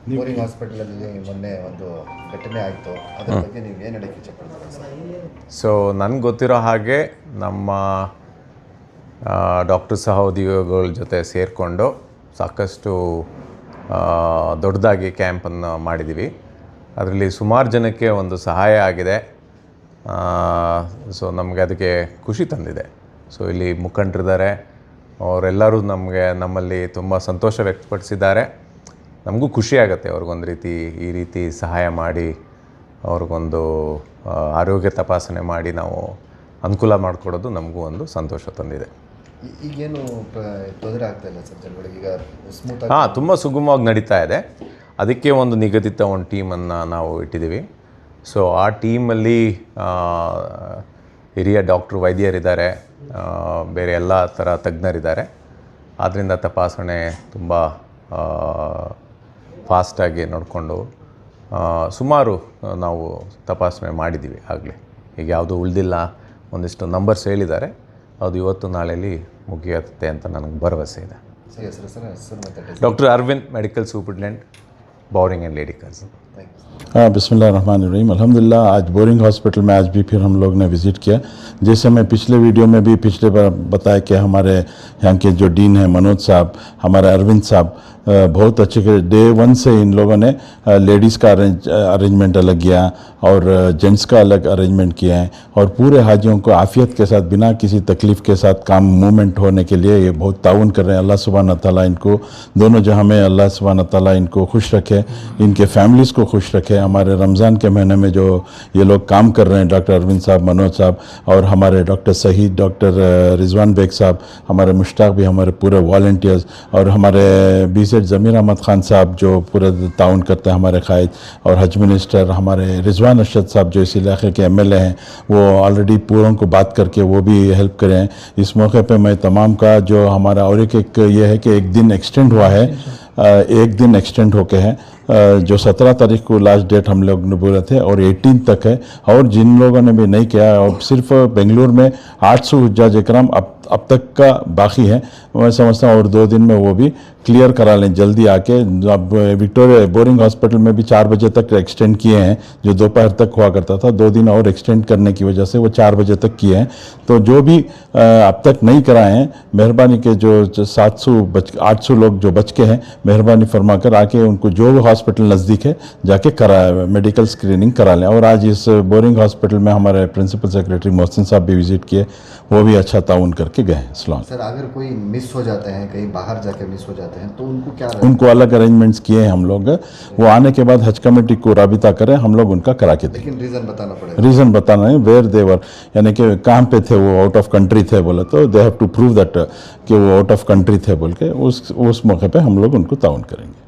Boring ಹಾಸ್ಪಿಟಲಲ್ಲಿ ಮೊನ್ನೆ ಒಂದು ಘಟನೆ ಆಯಿತು, ಅದರ ಬಗ್ಗೆ ನೀವು ಏನು ಹೇಳಕ್ಕೆ ಇಷ್ಟಪಡ್ತೀರಾ ಸರ್? ಸೊ ನನಗೆ ಗೊತ್ತಿರೋ ಹಾಗೆ ನಮ್ಮ ಡಾಕ್ಟರ್ ಸಹೋದ್ಯೋಗಿಗಳ ಜೊತೆ ಸೇರಿಕೊಂಡು ಸಾಕಷ್ಟು ದೊಡ್ಡದಾಗಿ ಕ್ಯಾಂಪನ್ನು ಮಾಡಿದ್ದೀವಿ. ಅದರಲ್ಲಿ ಸುಮಾರು ಜನಕ್ಕೆ ಒಂದು ಸಹಾಯ ಆಗಿದೆ. ಸೊ ನಮಗೆ ಅದಕ್ಕೆ ಖುಷಿ ತಂದಿದೆ. ಸೊ ಇಲ್ಲಿ ಮುಖಂಡರಿದ್ದಾರೆ, ಅವರೆಲ್ಲರೂ ನಮ್ಮಲ್ಲಿ ತುಂಬ ಸಂತೋಷ ವ್ಯಕ್ತಪಡಿಸಿದ್ದಾರೆ. ನಮಗೂ ಖುಷಿಯಾಗತ್ತೆ ಅವ್ರಿಗೊಂದು ಈ ರೀತಿ ಸಹಾಯ ಮಾಡಿ ಅವ್ರಿಗೊಂದು ಆರೋಗ್ಯ ತಪಾಸಣೆ ಮಾಡಿ ನಾವು ಅನುಕೂಲ ಮಾಡಿಕೊಡೋದು ನಮಗೂ ಒಂದು ಸಂತೋಷ ತಂದಿದೆ. ಈಗೇನು ತೊಂದರೆ ಆಗ್ತಾ ಇಲ್ಲ ಸರ್ ಜನಗಳಿಗೆ? ಈಗ ಸ್ಮೂತ್ ತುಂಬ ಸುಗಮವಾಗಿ ನಡೀತಾ ಇದೆ. ಅದಕ್ಕೆ ಒಂದು ನಿಗದಿತ ಒಂದು ಟೀಮನ್ನು ನಾವು ಇಟ್ಟಿದ್ದೀವಿ. ಸೊ ಆ ಟೀಮಲ್ಲಿ ಹಿರಿಯ ವೈದ್ಯರಿದ್ದಾರೆ, ಬೇರೆ ಎಲ್ಲ ಥರ ತಜ್ಞರಿದ್ದಾರೆ. ಆದ್ದರಿಂದ ತಪಾಸಣೆ ತುಂಬ ಫಾಸ್ಟಾಗಿ ನೋಡಿಕೊಂಡು ಸುಮಾರು ನಾವು ತಪಾಸಣೆ ಮಾಡಿದ್ದೀವಿ ಆಗಲೇ. ಈಗ ಯಾವುದೂ ಉಳಿದಿಲ್ಲ. ಒಂದಿಷ್ಟು ನಂಬರ್ಸ್ ಹೇಳಿದ್ದಾರೆ, ಅದು ಇವತ್ತು ನಾಳೆಯಲ್ಲಿ ಮುಗಿಯುತ್ತೆ ಅಂತ ನನಗೆ ಭರವಸೆ ಇದೆ. Doctor Arvind, medical superintendent, Bowring and Lady Curzon. हाँ, बिस्मिल्लाहिर्रहमानिर्रहीम। अल्हम्दुलिल्लाह आज बोरिंग हॉस्पिटल में आज भी फिर हम लोग ने विज़िट किया। जैसे मैं पिछले वीडियो में भी पिछले बार बताया कि हमारे यहाँ के जो डीन हैं मनोज साहब, हमारे अरविंद साहब बहुत अच्छे डे 1 से इन लोगों ने लेडीज़ का अरेंजमेंट अलग किया और जेंट्स का अलग अरेंजमेंट किया है और पूरे हाजियों को आफियत के साथ बिना किसी तकलीफ़ के साथ काम मूवमेंट होने के लिए ये बहुत ताउन कर रहे हैं। अल्लाह सुब्हान तआला इनको दोनों जहाँ में अल्लाह सुब्हान तआला इनको खुश रखे, इनके फैमिलीज़ को खुश रखे। हमारे रमज़ान के महीने में जो ये लोग काम कर रहे हैं, डॉक्टर अरविंद साहब, मनोज साहब और हमारे डॉक्टर शहीद डॉक्टर रिजवान बेग साहब, हमारे मुश्ताक भी, हमारे पूरे वॉलंटियर्स और हमारे ज़मीर अहमद ख़ान साहब जो पूरा ताउन करते हैं, हमारे कायद और हज मिनिस्टर हमारे रिजवान अरशद साहब जो इस इलाके के MLA हैं, वो ऑलरेडी पूरों को बात करके वो भी हेल्प करें हैं। इस मौके पे मैं तमाम का जो हमारा और एक ये है कि एक दिन एक्सटेंड हुआ है, एक दिन एक्सटेंड होके है जो 17 तारीख को लास्ट डेट हम लोग ने बोले थे और 18 तक है। और जिन लोगों ने भी नहीं किया, और सिर्फ बेंगलुरु में 800 हुज्जाज इकराम अब तक का बाकी है। मैं समझता हूँ और 2 दिन में वो भी क्लियर करा लें जल्दी आके। अब विक्टोरिया बोरिंग हॉस्पिटल में भी 4 बजे तक एक्सटेंड किए हैं, जो दोपहर तक हुआ करता था। 2 दिन और एक्सटेंड करने की वजह से वो 4 बजे तक किए हैं। तो जो भी अब तक नहीं कराए हैं, मेहरबानी के जो 800 लोग जो बच के हैं, मेहरबानी फरमा कर आके उनको जो हॉस्पिटल नज़दीक है जाके करा मेडिकल स्क्रीनिंग करा लें। और आज इस बोरिंग हॉस्पिटल में हमारे प्रिंसिपल सेक्रेटरी मोहसिन साहब भी विजिट किए, वो भी अच्छा ताउन करके गए। सर अगर कोई मिस हो जाते हैं, कहीं बाहर जाके मिस हो जाते हैं, तो उनको क्या उनको अलग अरेंजमेंट्स किए हैं हम लोग। वो आने के बाद हज कमेटी को राबिता करें, हम लोग उनका करा के दें। लेकिन रीज़न बताना पड़ेगा। रीज़न बताना है, वेयर देवर, यानी कि कहाँ पे थे वो, आउट ऑफ कंट्री थे बोले तो they have to prove that कि वो आउट ऑफ कंट्री थे बोल के उस मौके पे हम लोग उनको ताउन करेंगे।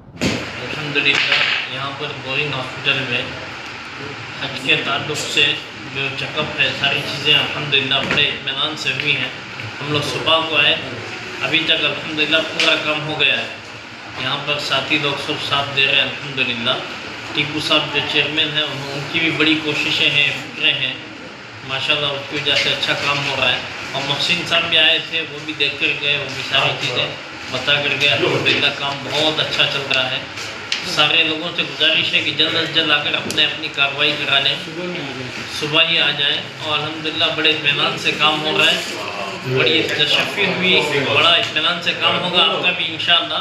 यहाँ पर बोरिंग हॉस्पिटल में हज के ताल्लुक से जो चेकअप है, सारी चीज़ें अल्हम्दुलिल्लाह बड़े इत्मीनान से हुई हैं। हम लोग सुबह को आए, अभी तक अल्हम्दुलिल्लाह पूरा काम हो गया है। यहाँ पर साथी लोग सब साथ दे रहे हैं अल्हम्दुलिल्लाह। टीपू साहब जो चेयरमैन हैं, उनकी भी बड़ी कोशिशें हैं, फिक्रें हैं माशाल्लाह, उसकी वजह से अच्छा काम हो रहा है। और मोहसिन साहब भी आए थे, वो भी देख कर गए, वो भी सारी चीज़ें बता कर गए। अल्हम्दुलिल्लाह काम बहुत अच्छा चल रहा है। सारे लोगों से गुजारिश है कि जल्द से जल्द आकर अपनी कार्रवाई करा लें, सुबह ही आ जाएं। और अल्हम्दुलिल्लाह बड़े इत्मीनान से काम हो रहा है, बड़ी तशफ़ी हुई, बड़ा इत्मीनान से काम होगा आपका भी इंशाअल्लाह।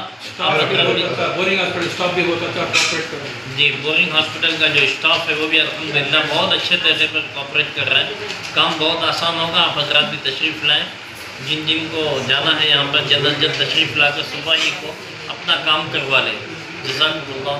बोरिंग हॉस्पिटल स्टाफ भी बहुत अच्छा कोऑपरेट कर रहा है। जी, बोरिंग हॉस्पिटल का जो स्टाफ है वो भी अल्हम्दुलिल्लाह बहुत अच्छे तरीके पर कोऑपरेट कर रहा है। काम बहुत आसान होगा। आप हज़रात भी तशरीफ़ लाएँ, जिन को जाना है यहाँ पर जल्द से जल्द तशरीफ़ लाकर सुबह ही को अपना काम करवा लें। जज़ाकुमुल्लाह।